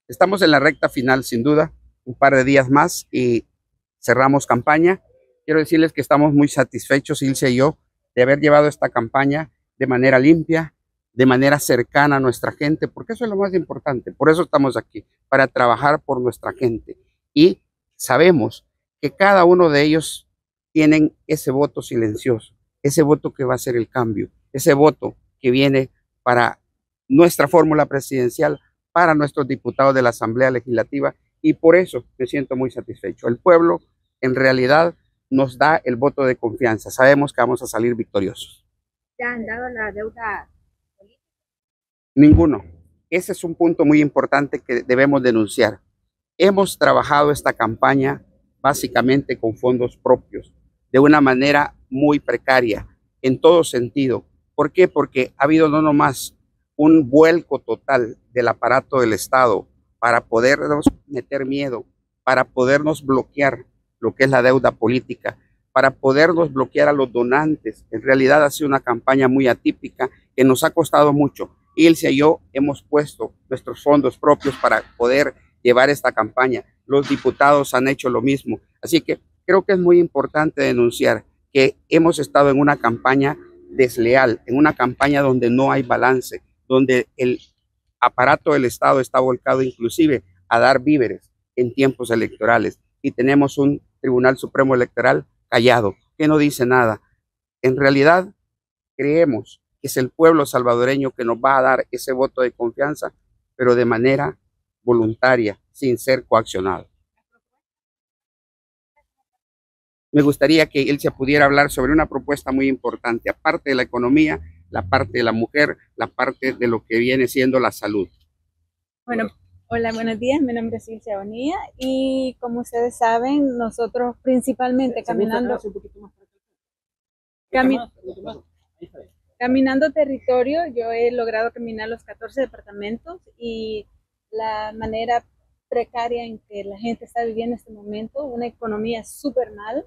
Estamos en la recta final, sin duda, un par de días más y cerramos campaña. Quiero decirles que estamos muy satisfechos, Ilse y yo, de haber llevado esta campaña de manera limpia, de manera cercana a nuestra gente, porque eso es lo más importante. Por eso estamos aquí, para trabajar por nuestra gente. Y sabemos que cada uno de ellos tienen ese voto silencioso, ese voto que va a hacer el cambio, ese voto que viene para nuestra fórmula presidencial, para nuestros diputados de la Asamblea Legislativa, y por eso me siento muy satisfecho. El pueblo en realidad nos da el voto de confianza. Sabemos que vamos a salir victoriosos. ¿Ya han dado la deuda política? Ninguno. Ese es un punto muy importante que debemos denunciar. Hemos trabajado esta campaña básicamente con fondos propios, de una manera muy precaria, en todo sentido. ¿Por qué? Porque ha habido no nomás un vuelco total del aparato del Estado para podernos meter miedo, para podernos bloquear lo que es la deuda política, para podernos bloquear a los donantes. En realidad ha sido una campaña muy atípica que nos ha costado mucho. Ilse y yo hemos puesto nuestros fondos propios para poder llevar esta campaña. Los diputados han hecho lo mismo. Así que creo que es muy importante denunciar que hemos estado en una campaña desleal, en una campaña donde no hay balance, donde el aparato del Estado está volcado inclusive a dar víveres en tiempos electorales. Y tenemos un Tribunal Supremo Electoral callado, que no dice nada. En realidad, creemos que es el pueblo salvadoreño que nos va a dar ese voto de confianza, pero de manera voluntaria, sin ser coaccionado. Me gustaría que él se pudiera hablar sobre una propuesta muy importante, aparte de la economía, la parte de la mujer, la parte de lo que viene siendo la salud. Bueno, hola, buenos días. Mi nombre es Ilse Bonilla y como ustedes saben, nosotros principalmente caminando territorio, yo he logrado caminar los 14 departamentos y la manera precaria en que la gente está viviendo en este momento, una economía súper mal,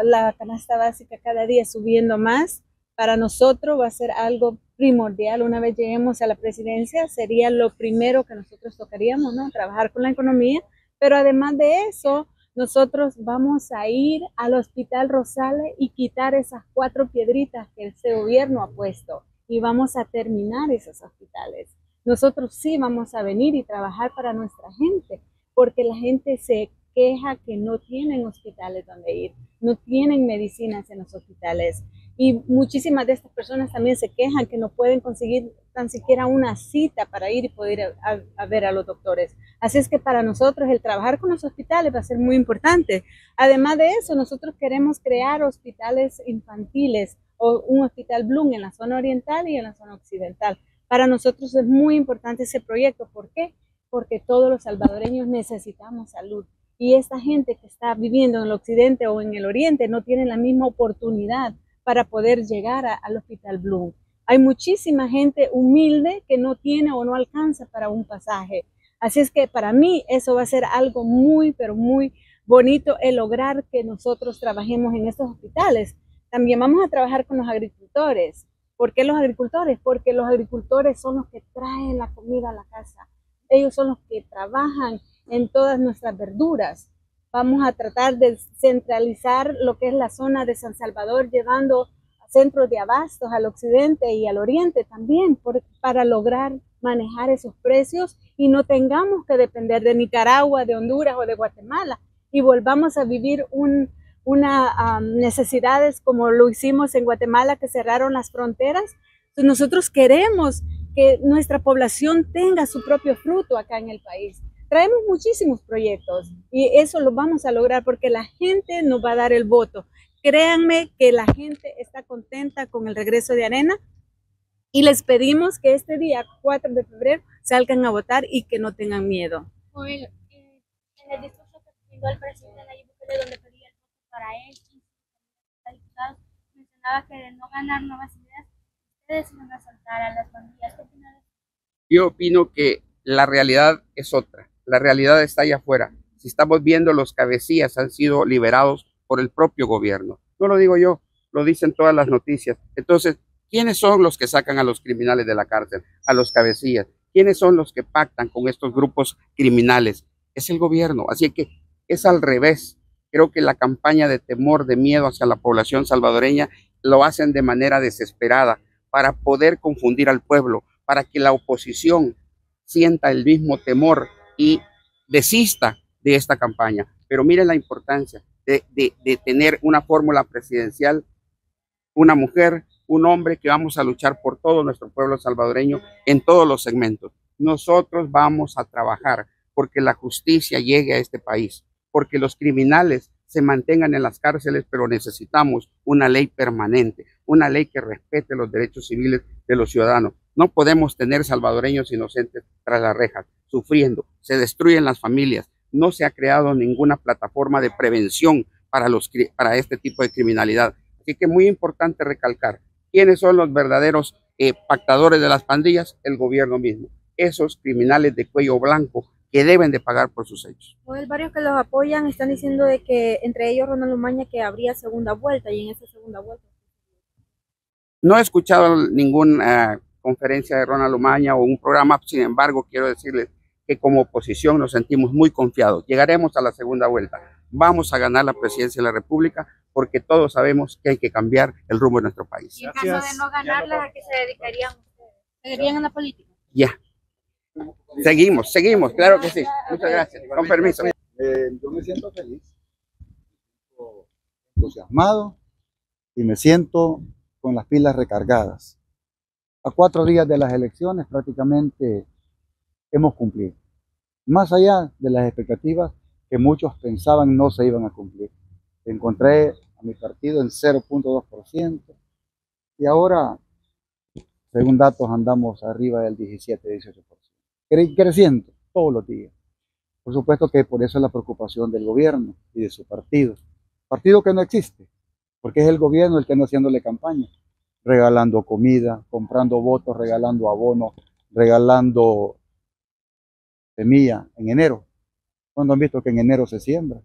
la canasta básica cada día subiendo más. Para nosotros va a ser algo primordial. Una vez lleguemos a la presidencia, sería lo primero que nosotros tocaríamos, ¿no? Trabajar con la economía, pero además de eso, nosotros vamos a ir al Hospital Rosales y quitar esas 4 piedritas que este gobierno ha puesto y vamos a terminar esos hospitales. Nosotros sí vamos a venir y trabajar para nuestra gente, porque la gente se queja que no tienen hospitales donde ir, no tienen medicinas en los hospitales. Y muchísimas de estas personas también se quejan que no pueden conseguir tan siquiera una cita para ir y poder a ver a los doctores. Así es que para nosotros el trabajar con los hospitales va a ser muy importante. Además de eso, nosotros queremos crear hospitales infantiles o un hospital Bloom en la zona oriental y en la zona occidental. Para nosotros es muy importante ese proyecto. ¿Por qué? Porque todos los salvadoreños necesitamos salud. Y esta gente que está viviendo en el occidente o en el oriente no tiene la misma oportunidad para poder llegar al Hospital Bloom. Hay muchísima gente humilde que no tiene o no alcanza para un pasaje. Así es que para mí eso va a ser algo muy, pero muy bonito el lograr que nosotros trabajemos en estos hospitales. También vamos a trabajar con los agricultores. ¿Por qué los agricultores? Porque los agricultores son los que traen la comida a la casa. Ellos son los que trabajan en todas nuestras verduras. Vamos a tratar de centralizar lo que es la zona de San Salvador, llevando centros de abastos al occidente y al oriente también, para lograr manejar esos precios y no tengamos que depender de Nicaragua, de Honduras o de Guatemala y volvamos a vivir necesidades como lo hicimos en Guatemala, que cerraron las fronteras. Entonces nosotros queremos que nuestra población tenga su propio fruto acá en el país. Traemos muchísimos proyectos y eso lo vamos a lograr porque la gente nos va a dar el voto. Créanme que la gente está contenta con el regreso de Arena y les pedimos que este día 4 de febrero salgan a votar y que no tengan miedo. Bueno, en el discurso que brindó el presidente Nayib Bukele, donde pedía el voto para él y los diputados, mencionaba que de no ganar nuevas ideas, ustedes iban a soltar a las pandillas. ¿Qué opinan? Yo opino que la realidad es otra. La realidad está allá afuera. Si estamos viendo, los cabecillas han sido liberados por el propio gobierno. No lo digo yo, lo dicen todas las noticias. Entonces, ¿quiénes son los que sacan a los criminales de la cárcel? A los cabecillas. ¿Quiénes son los que pactan con estos grupos criminales? Es el gobierno. Así que es al revés. Creo que la campaña de temor, de miedo hacia la población salvadoreña lo hacen de manera desesperada para poder confundir al pueblo, para que la oposición sienta el mismo temor y desista de esta campaña. Pero miren la importancia de tener una fórmula presidencial, una mujer, un hombre, que vamos a luchar por todo nuestro pueblo salvadoreño en todos los segmentos. Nosotros vamos a trabajar porque la justicia llegue a este país, porque los criminales se mantengan en las cárceles, pero necesitamos una ley permanente, una ley que respete los derechos civiles de los ciudadanos. No podemos tener salvadoreños inocentes tras las rejas, sufriendo, se destruyen las familias, no se ha creado ninguna plataforma de prevención para este tipo de criminalidad. Así que es muy importante recalcar quiénes son los verdaderos pactadores de las pandillas: el gobierno mismo, esos criminales de cuello blanco que deben de pagar por sus hechos. Pues varios que los apoyan están diciendo de que, entre ellos Ronald Umaña, que habría segunda vuelta, y en esa segunda vuelta. No he escuchado ninguna conferencia de Ronald Umaña o un programa. Sin embargo, quiero decirles que como oposición nos sentimos muy confiados. Llegaremos a la segunda vuelta. Vamos a ganar la presidencia de la República, porque todos sabemos que hay que cambiar el rumbo de nuestro país. Y en caso de no ganarla, ¿a qué se dedicarían ustedes? ¿Seguirían en la política? Ya. Seguimos, claro que sí. Muchas gracias. Con permiso. Yo me siento feliz, entusiasmado, y me siento con las pilas recargadas. A 4 días de las elecciones prácticamente hemos cumplido, más allá de las expectativas que muchos pensaban no se iban a cumplir. Encontré a mi partido en 0.2% y ahora, según datos, andamos arriba del 17-18%, creciendo todos los días. Por supuesto que por eso es la preocupación del gobierno y de su partido que no existe, porque es el gobierno el que anda haciéndole campaña, regalando comida, comprando votos, regalando abonos, regalando semilla en enero. Cuando han visto que en enero se siembra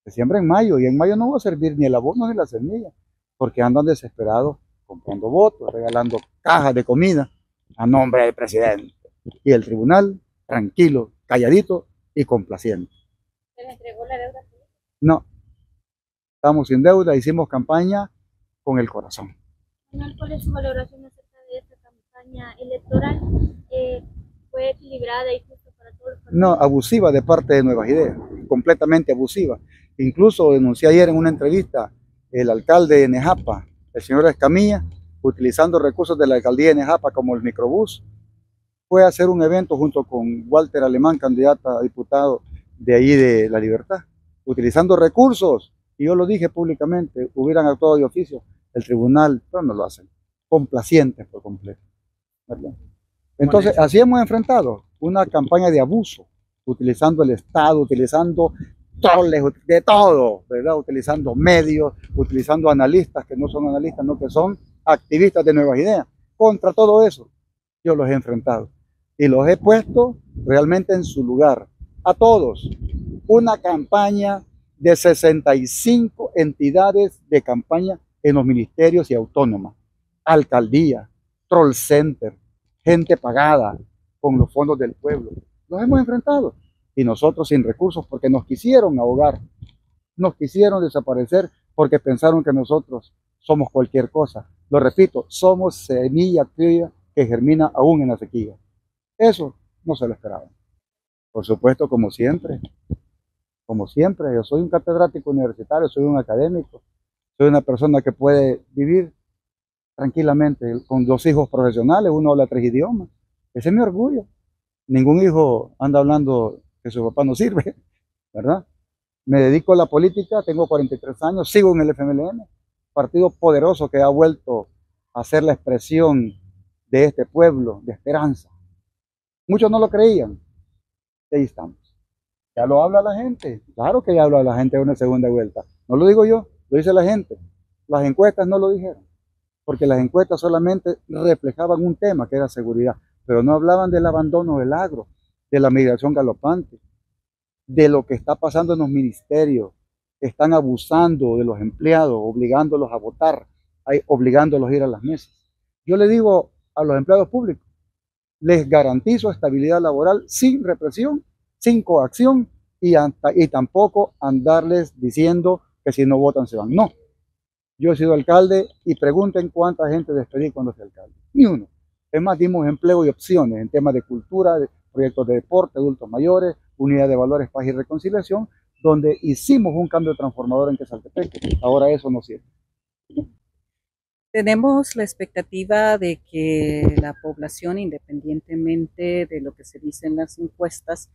en mayo, y en mayo no va a servir ni el abono ni la semilla, porque andan desesperados comprando votos, regalando cajas de comida a nombre del presidente, y el tribunal tranquilo, calladito y complaciente. ¿Se le entregó la deuda? No, estamos sin deuda, hicimos campaña con el corazón. ¿Cuál es su valoración acerca de esta campaña electoral? ¿Fue equilibrada y justa para todos los partidos? No, abusiva de parte de Nuevas Ideas, completamente abusiva. Incluso denuncié ayer en una entrevista el alcalde de Nejapa, el señor Escamilla, utilizando recursos de la alcaldía de Nejapa como el microbús, fue a hacer un evento junto con Walter Alemán, candidato a diputado de ahí de La Libertad, utilizando recursos, y yo lo dije públicamente, hubieran actuado de oficio, el tribunal, pero no lo hacen, complacientes por completo, ¿verdad? Entonces, así hemos enfrentado una campaña de abuso, utilizando el Estado, utilizando troles, de todo, ¿verdad? Utilizando medios, utilizando analistas que no son analistas, no, que son activistas de Nuevas Ideas. Contra todo eso, yo los he enfrentado y los he puesto realmente en su lugar. A todos, una campaña de 65 entidades de campaña en los ministerios y autónomas, alcaldía, troll center, gente pagada con los fondos del pueblo. Los hemos enfrentado y nosotros sin recursos, porque nos quisieron ahogar, nos quisieron desaparecer porque pensaron que nosotros somos cualquier cosa. Lo repito, somos semilla criolla que germina aún en la sequía. Eso no se lo esperaban. Por supuesto, como siempre, yo soy un catedrático universitario, soy un académico, soy una persona que puede vivir tranquilamente con 2 hijos profesionales, uno habla 3 idiomas. Ese es mi orgullo. Ningún hijo anda hablando que su papá no sirve, ¿verdad? Me dedico a la política, tengo 43 años, sigo en el FMLN, partido poderoso que ha vuelto a ser la expresión de este pueblo, de esperanza. Muchos no lo creían, y ahí estamos. Ya lo habla la gente, claro que ya habla la gente de una segunda vuelta. No lo digo yo, lo dice la gente. Las encuestas no lo dijeron, porque las encuestas solamente reflejaban un tema, que era seguridad, pero no hablaban del abandono del agro, de la migración galopante, de lo que está pasando en los ministerios, que están abusando de los empleados, obligándolos a votar, obligándolos a ir a las mesas. Yo le digo a los empleados públicos, les garantizo estabilidad laboral sin represión, sin coacción y tampoco andarles diciendo que si no votan se van. No, yo he sido alcalde y pregunten cuánta gente despedí cuando fui alcalde. Ni uno. Es más, dimos empleo y opciones en temas de cultura, de proyectos de deporte, adultos mayores, unidad de valores, paz y reconciliación, donde hicimos un cambio transformador en Quezaltepec. Ahora eso no sirve. Tenemos la expectativa de que la población, independientemente de lo que se dice en las encuestas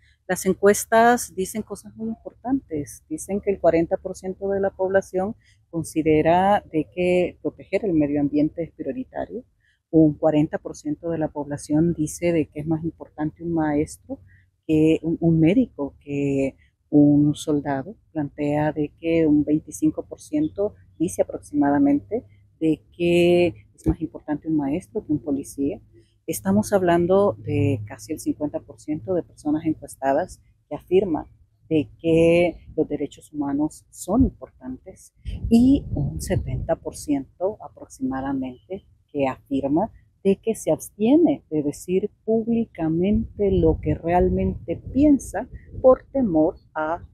dicen cosas muy importantes. Dicen que el 40% de la población considera de que proteger el medio ambiente es prioritario. Un 40% de la población dice de que es más importante un maestro que un médico que un soldado. Plantea de que un 25% dice aproximadamente de que es más importante un maestro que un policía. Estamos hablando de casi el 50% de personas encuestadas que afirman de que los derechos humanos son importantes y un 70% aproximadamente que afirma de que se abstiene de decir públicamente lo que realmente piensa por temor a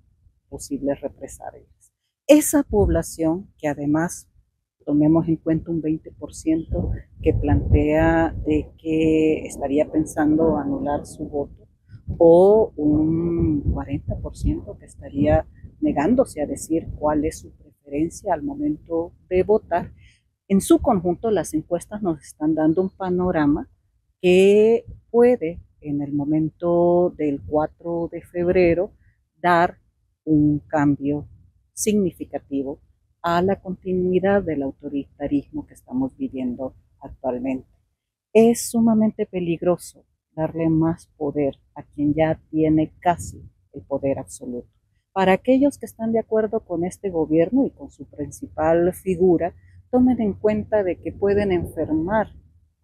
posibles represalias. Esa población que además tomemos en cuenta un 20% que plantea de que estaría pensando anular su voto o un 40% que estaría negándose a decir cuál es su preferencia al momento de votar. En su conjunto, las encuestas nos están dando un panorama que puede, en el momento del 4 de febrero, dar un cambio significativo a la continuidad del autoritarismo que estamos viviendo actualmente. Es sumamente peligroso darle más poder a quien ya tiene casi el poder absoluto. Para aquellos que están de acuerdo con este gobierno y con su principal figura, tomen en cuenta de que pueden enfermar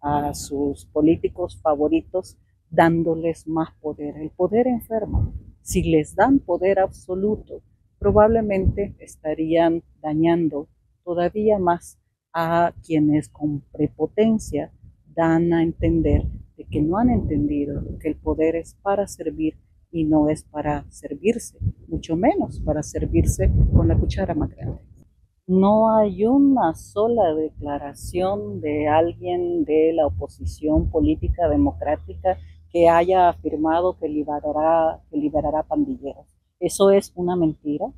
a sus políticos favoritos dándoles más poder. El poder enferma. Si les dan poder absoluto, probablemente estarían dañando todavía más a quienes con prepotencia dan a entender de que no han entendido que el poder es para servir y no es para servirse, mucho menos para servirse con la cuchara más grande. No hay una sola declaración de alguien de la oposición política democrática que haya afirmado que liberará pandilleros. Eso es una mentira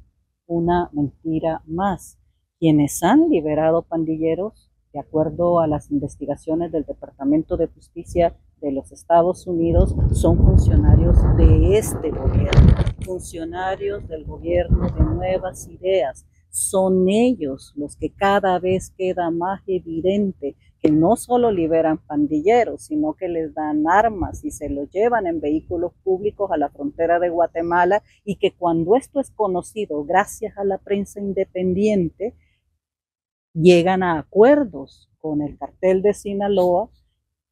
más. Quienes han liberado pandilleros, de acuerdo a las investigaciones del Departamento de Justicia de los Estados Unidos, son funcionarios de este gobierno, funcionarios del gobierno de Nuevas Ideas. Son ellos los que cada vez queda más evidente que no solo liberan pandilleros, sino que les dan armas y se los llevan en vehículos públicos a la frontera de Guatemala, y que cuando esto es conocido gracias a la prensa independiente, llegan a acuerdos con el cartel de Sinaloa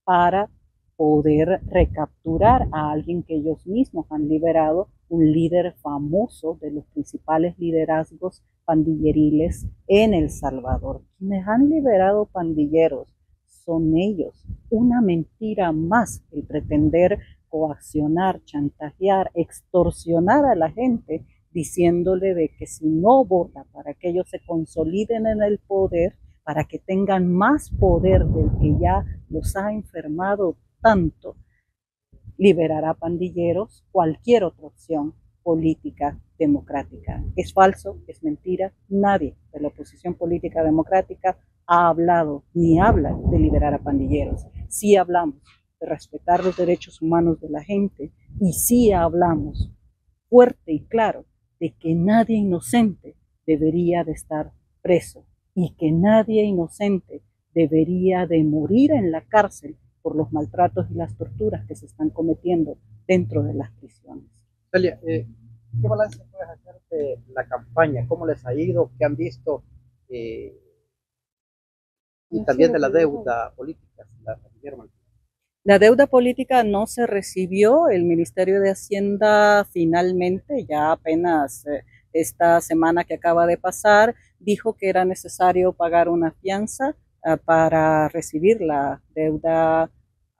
para poder recapturar a alguien que ellos mismos han liberado, un líder famoso de los principales liderazgos pandilleriles en El Salvador. Quienes han liberado pandilleros son ellos. Una mentira más el pretender coaccionar, chantajear, extorsionar a la gente diciéndole de que si no vota para que ellos se consoliden en el poder, para que tengan más poder del que ya los ha enfermado tanto, liberará pandilleros, cualquier otra opción política democrática. Es falso, es mentira. Nadie de la oposición política democrática ha hablado ni habla de liberar a pandilleros. Sí hablamos de respetar los derechos humanos de la gente y sí hablamos fuerte y claro de que nadie inocente debería de estar preso y que nadie inocente debería de morir en la cárcel por los maltratos y las torturas que se están cometiendo dentro de las prisiones. Celia, ¿qué balance puedes hacer de la campaña? ¿Cómo les ha ido? ¿Qué han visto? Y también de la deuda política. La deuda política no se recibió. El Ministerio de Hacienda finalmente, ya apenas esta semana que acaba de pasar, dijo que era necesario pagar una fianza para recibir la deuda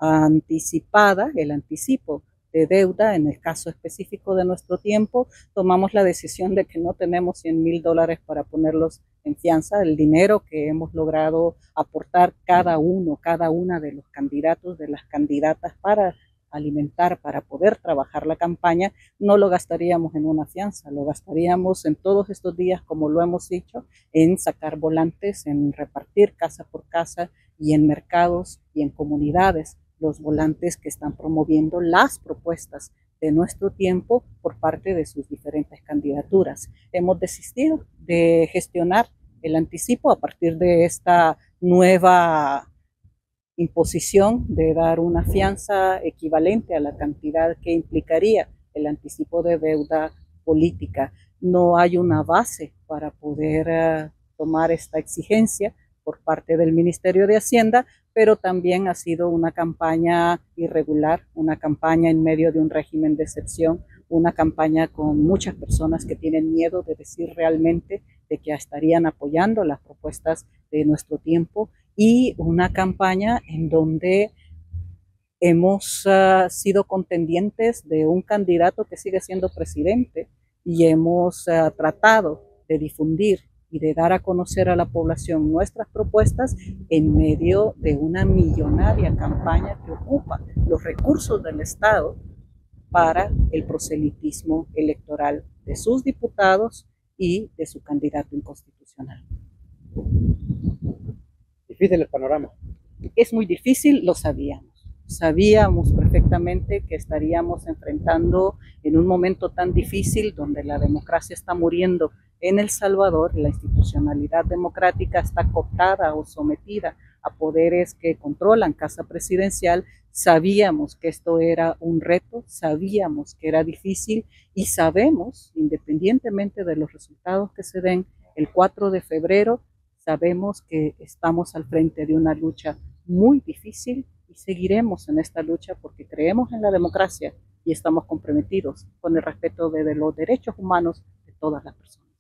anticipada, el anticipo de deuda. En el caso específico de nuestro tiempo, tomamos la decisión de que no tenemos $100,000 para ponerlos en fianza. El dinero que hemos logrado aportar cada una de los candidatos, de las candidatas para alimentar, para poder trabajar la campaña, no lo gastaríamos en una fianza, lo gastaríamos en todos estos días, como lo hemos dicho, en sacar volantes, en repartir casa por casa y en mercados y en comunidades los volantes que están promoviendo las propuestas de nuestro tiempo por parte de sus diferentes candidaturas. Hemos desistido de gestionar el anticipo a partir de esta nueva imposición de dar una fianza equivalente a la cantidad que implicaría el anticipo de deuda política. No hay una base para poder tomar esta exigencia por parte del Ministerio de Hacienda, pero también ha sido una campaña irregular, una campaña en medio de un régimen de excepción, una campaña con muchas personas que tienen miedo de decir realmente de que estarían apoyando las propuestas de nuestro tiempo, y una campaña en donde hemos sido contendientes de un candidato que sigue siendo presidente y hemos tratado de difundir y de dar a conocer a la población nuestras propuestas en medio de una millonaria campaña que ocupa los recursos del Estado para el proselitismo electoral de sus diputados y de su candidato inconstitucional. Difícil el panorama. Es muy difícil, lo sabíamos. Sabíamos perfectamente que estaríamos enfrentando en un momento tan difícil donde la democracia está muriendo en El Salvador, la institucionalidad democrática está cooptada o sometida a poderes que controlan Casa Presidencial. Sabíamos que esto era un reto, sabíamos que era difícil y sabemos, independientemente de los resultados que se den el 4 de febrero, sabemos que estamos al frente de una lucha muy difícil y seguiremos en esta lucha porque creemos en la democracia y estamos comprometidos con el respeto de los derechos humanos de todas las personas.